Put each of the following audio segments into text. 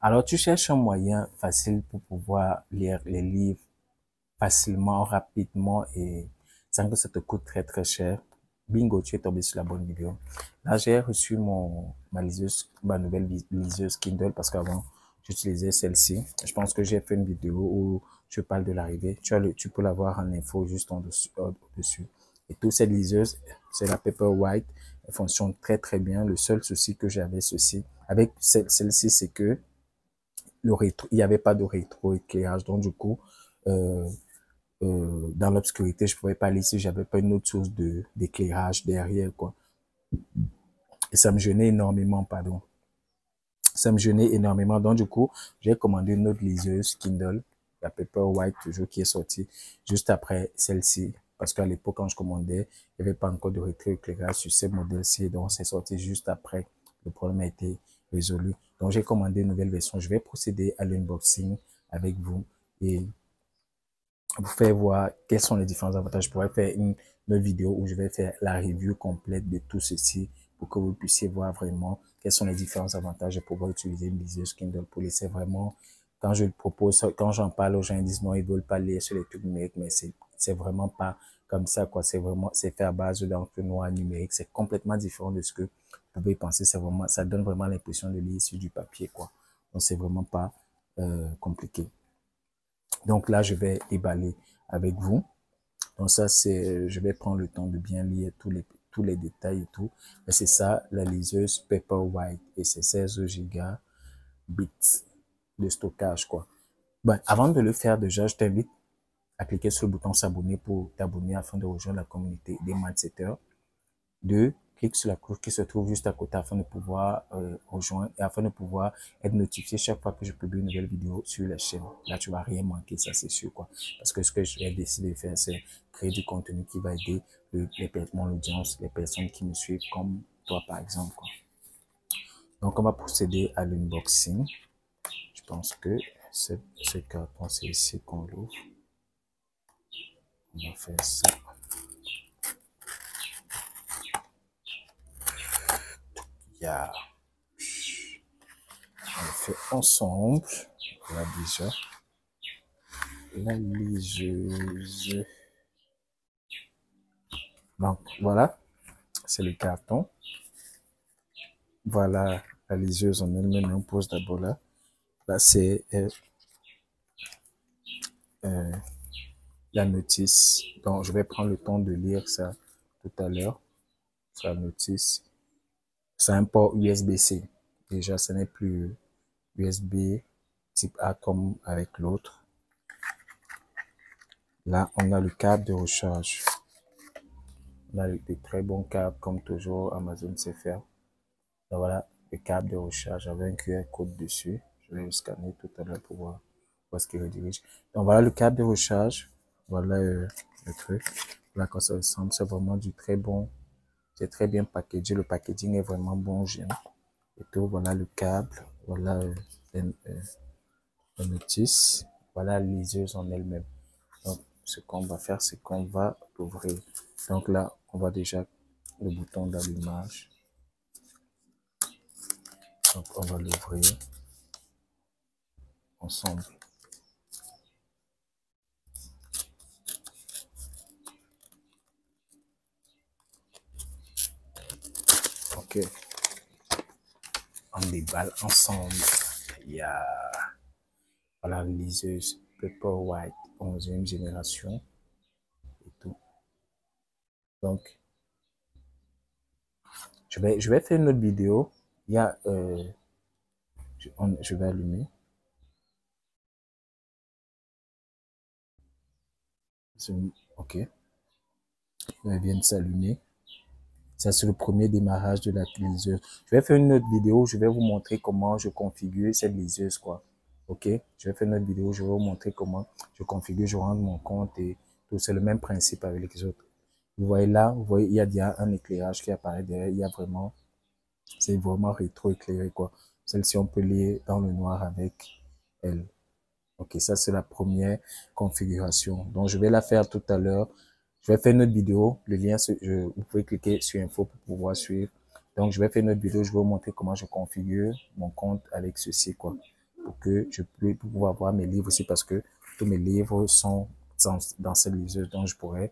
Alors, tu cherches un moyen facile pour pouvoir lire les livres facilement, rapidement et sans que ça te coûte très très cher. Bingo, tu es tombé sur la bonne vidéo. Là, j'ai reçu ma liseuse, ma nouvelle liseuse Kindle parce qu'avant, j'utilisais celle-ci. Je pense que j'ai fait une vidéo où je parle de l'arrivée. Tu peux la voir en info juste en dessous, au-dessus. Et toute cette liseuse, c'est la Paperwhite. Elle fonctionne très très bien. Le seul souci que j'avais avec celle-ci, c'est que il n'y avait pas de rétroéclairage. Donc, du coup, euh, dans l'obscurité, je pouvais pas lire si j'avais pas une autre source d'éclairage derrière, quoi. Et ça me gênait énormément, pardon. Ça me gênait énormément. Donc, du coup, j'ai commandé une autre liseuse Kindle, la Paperwhite, toujours, qui est sortie juste après celle-ci. Parce qu'à l'époque, quand je commandais, il n'y avait pas encore de rétroéclairage sur ces modèles-ci. Donc, c'est sorti juste après. Le problème a été résolu. Donc, j'ai commandé une nouvelle version. Je vais procéder à l'unboxing avec vous et vous faire voir quels sont les différents avantages. Je pourrais faire une autre vidéo où je vais faire la review complète de tout ceci pour que vous puissiez voir vraiment quels sont les différents avantages de pouvoir utiliser une liseuse Kindle pour laisser vraiment, quand je le propose, quand j'en parle aux gens, ils disent non, ils veulent pas lire sur les trucs numériques, mais c'est vraiment pas comme ça, quoi. C'est fait à base d'encre noire numérique. C'est complètement différent de ce que vous pouvez penser. Ça donne vraiment l'impression de lire sur du papier, quoi. Donc, c'est vraiment pas, compliqué. Donc là, je vais déballer avec vous. Donc ça, je vais prendre le temps de bien lire tous les détails et tout. Mais c'est ça, la liseuse Paperwhite et c'est 16 Go de stockage, quoi. Bon, avant de le faire déjà, je t'invite à cliquer sur le bouton s'abonner pour t'abonner afin de rejoindre la communauté des mindsetters. 2, clique sur la cloche qui se trouve juste à côté afin de pouvoir rejoindre et afin de pouvoir être notifié chaque fois que je publie une nouvelle vidéo sur la chaîne. Là, tu vas rien manquer, ça c'est sûr, quoi. Parce que ce que je vais décider de faire, c'est créer du contenu qui va aider mon audience, les personnes qui me suivent comme toi, par exemple, quoi. Donc, on va procéder à l'unboxing. Je pense que ce carton, c'est ici qu'on l'ouvre. On va faire ça. Yeah. On le fait ensemble. Voilà déjà. La liseuse. Donc, voilà. C'est le carton. Voilà la liseuse en elle-même. On pose d'abord là. Là, c'est euh, la notice. Donc, je vais prendre le temps de lire ça tout à l'heure. La notice. C'est un port USB-C. Déjà, ce n'est plus USB type A comme avec l'autre. Là, on a le câble de recharge. On a des très bons câbles, comme toujours, Amazon sait faire. Donc voilà, le câble de recharge avec un QR code dessus. Je vais le scanner tout à l'heure pour voir où est-ce qu'il redirige. Donc voilà le câble de recharge. Voilà le truc. Là, quand ça ressemble, c'est vraiment du très bon. C'est très bien packagé. Le packaging est vraiment bon, j'aime. Et tout, voilà le câble. Voilà la notice. Voilà la liseuse en elle-même. Donc, ce qu'on va faire, c'est qu'on va l'ouvrir. Donc là, on voit déjà le bouton d'allumage. Donc, on va l'ouvrir ensemble. Ok, on déballe ensemble. Il y a la liseuse Paperwhite 11e génération et tout. Donc, je vais faire une autre vidéo. Il y a, je vais allumer. Ok, elle vient de s'allumer. Ça, c'est le premier démarrage de la liseuse. Je vais faire une autre vidéo où je vais vous montrer comment je configure cette liseuse, quoi. Ok? Je vais faire une autre vidéo où je vais vous montrer comment je configure, je rentre mon compte et tout. C'est le même principe avec les autres. Vous voyez là, vous voyez, il y a déjà un éclairage qui apparaît derrière. Il y a vraiment, c'est vraiment rétro-éclairé, quoi. Celle-ci, on peut lire dans le noir avec elle. Ok, ça, c'est la première configuration. Donc, je vais la faire tout à l'heure. Je vais faire une autre vidéo. Le lien, vous pouvez cliquer sur info pour pouvoir suivre. Donc, je vais faire une autre vidéo. Je vais vous montrer comment je configure mon compte avec ceci, quoi. que je peux pouvoir voir mes livres aussi parce que tous mes livres sont dans cette liseuse, donc je pourrais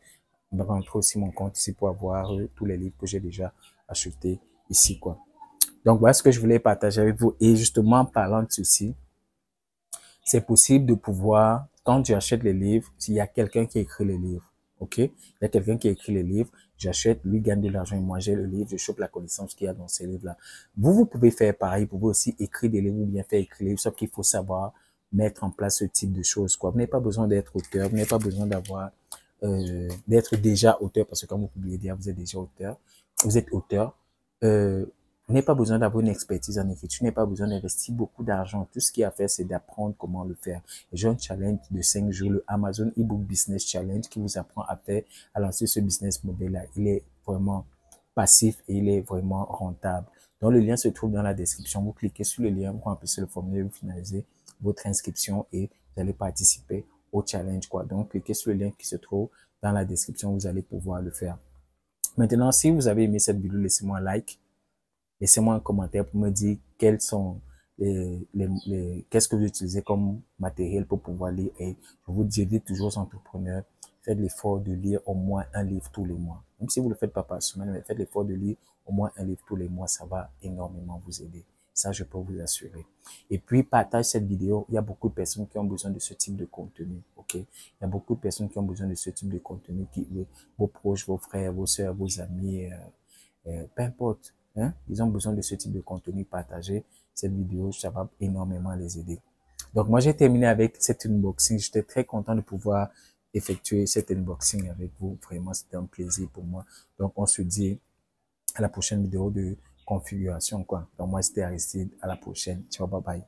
rentrer aussi mon compte ici pour avoir tous les livres que j'ai déjà achetés ici, quoi. Donc, voilà ce que je voulais partager avec vous. Et justement, en parlant de ceci, c'est possible de pouvoir, quand tu achètes les livres, s'il y a quelqu'un qui écrit les livres, ok? Il y a quelqu'un qui écrit les livres, j'achète, lui gagne de l'argent et moi j'ai le livre, je chope la connaissance qu'il y a dans ces livres-là. Vous pouvez faire pareil, vous pouvez aussi écrire des livres ou bien faire écrire des livres, sauf qu'il faut savoir mettre en place ce type de choses, quoi. Vous n'avez pas besoin d'être auteur, vous n'avez pas besoin d'avoir, d'être déjà auteur, parce que quand vous publiez dire, vous êtes déjà auteur, vous êtes auteur, vous n'avez pas besoin d'avoir une expertise en écriture, vous n'avez pas besoin d'investir beaucoup d'argent. Tout ce qu'il y a à faire, c'est d'apprendre comment le faire. Et j'ai un challenge de 5 jours, le Amazon eBook Business Challenge, qui vous apprend à faire, à lancer ce business model-là. Il est vraiment passif et il est vraiment rentable. Donc, le lien se trouve dans la description. Vous cliquez sur le lien, vous remplissez le formulaire, vous finalisez votre inscription et vous allez participer au challenge, quoi. Donc, cliquez sur le lien qui se trouve dans la description, vous allez pouvoir le faire. Maintenant, si vous avez aimé cette vidéo, laissez-moi un like. Laissez-moi un commentaire pour me dire quels sont qu'est-ce que vous utilisez comme matériel pour pouvoir lire. Et je vous dis toujours aux entrepreneurs, faites l'effort de lire au moins un livre tous les mois. Même si vous ne le faites pas par semaine, mais faites l'effort de lire au moins un livre tous les mois. Ça va énormément vous aider. Ça, je peux vous assurer. Et puis, partage cette vidéo. Il y a beaucoup de personnes qui ont besoin de ce type de contenu. OK? Il y a beaucoup de personnes qui ont besoin de ce type de contenu, vos proches, vos frères, vos sœurs, vos amis, peu importe. Hein? Ils ont besoin de ce type de contenu partagé. Cette vidéo, ça va énormément les aider. Donc, moi, j'ai terminé avec cet unboxing. J'étais très content de pouvoir effectuer cet unboxing avec vous. Vraiment, c'était un plaisir pour moi. Donc, on se dit à la prochaine vidéo de configuration, quoi. Donc, moi, c'était Aristide. À la prochaine. Ciao, bye bye.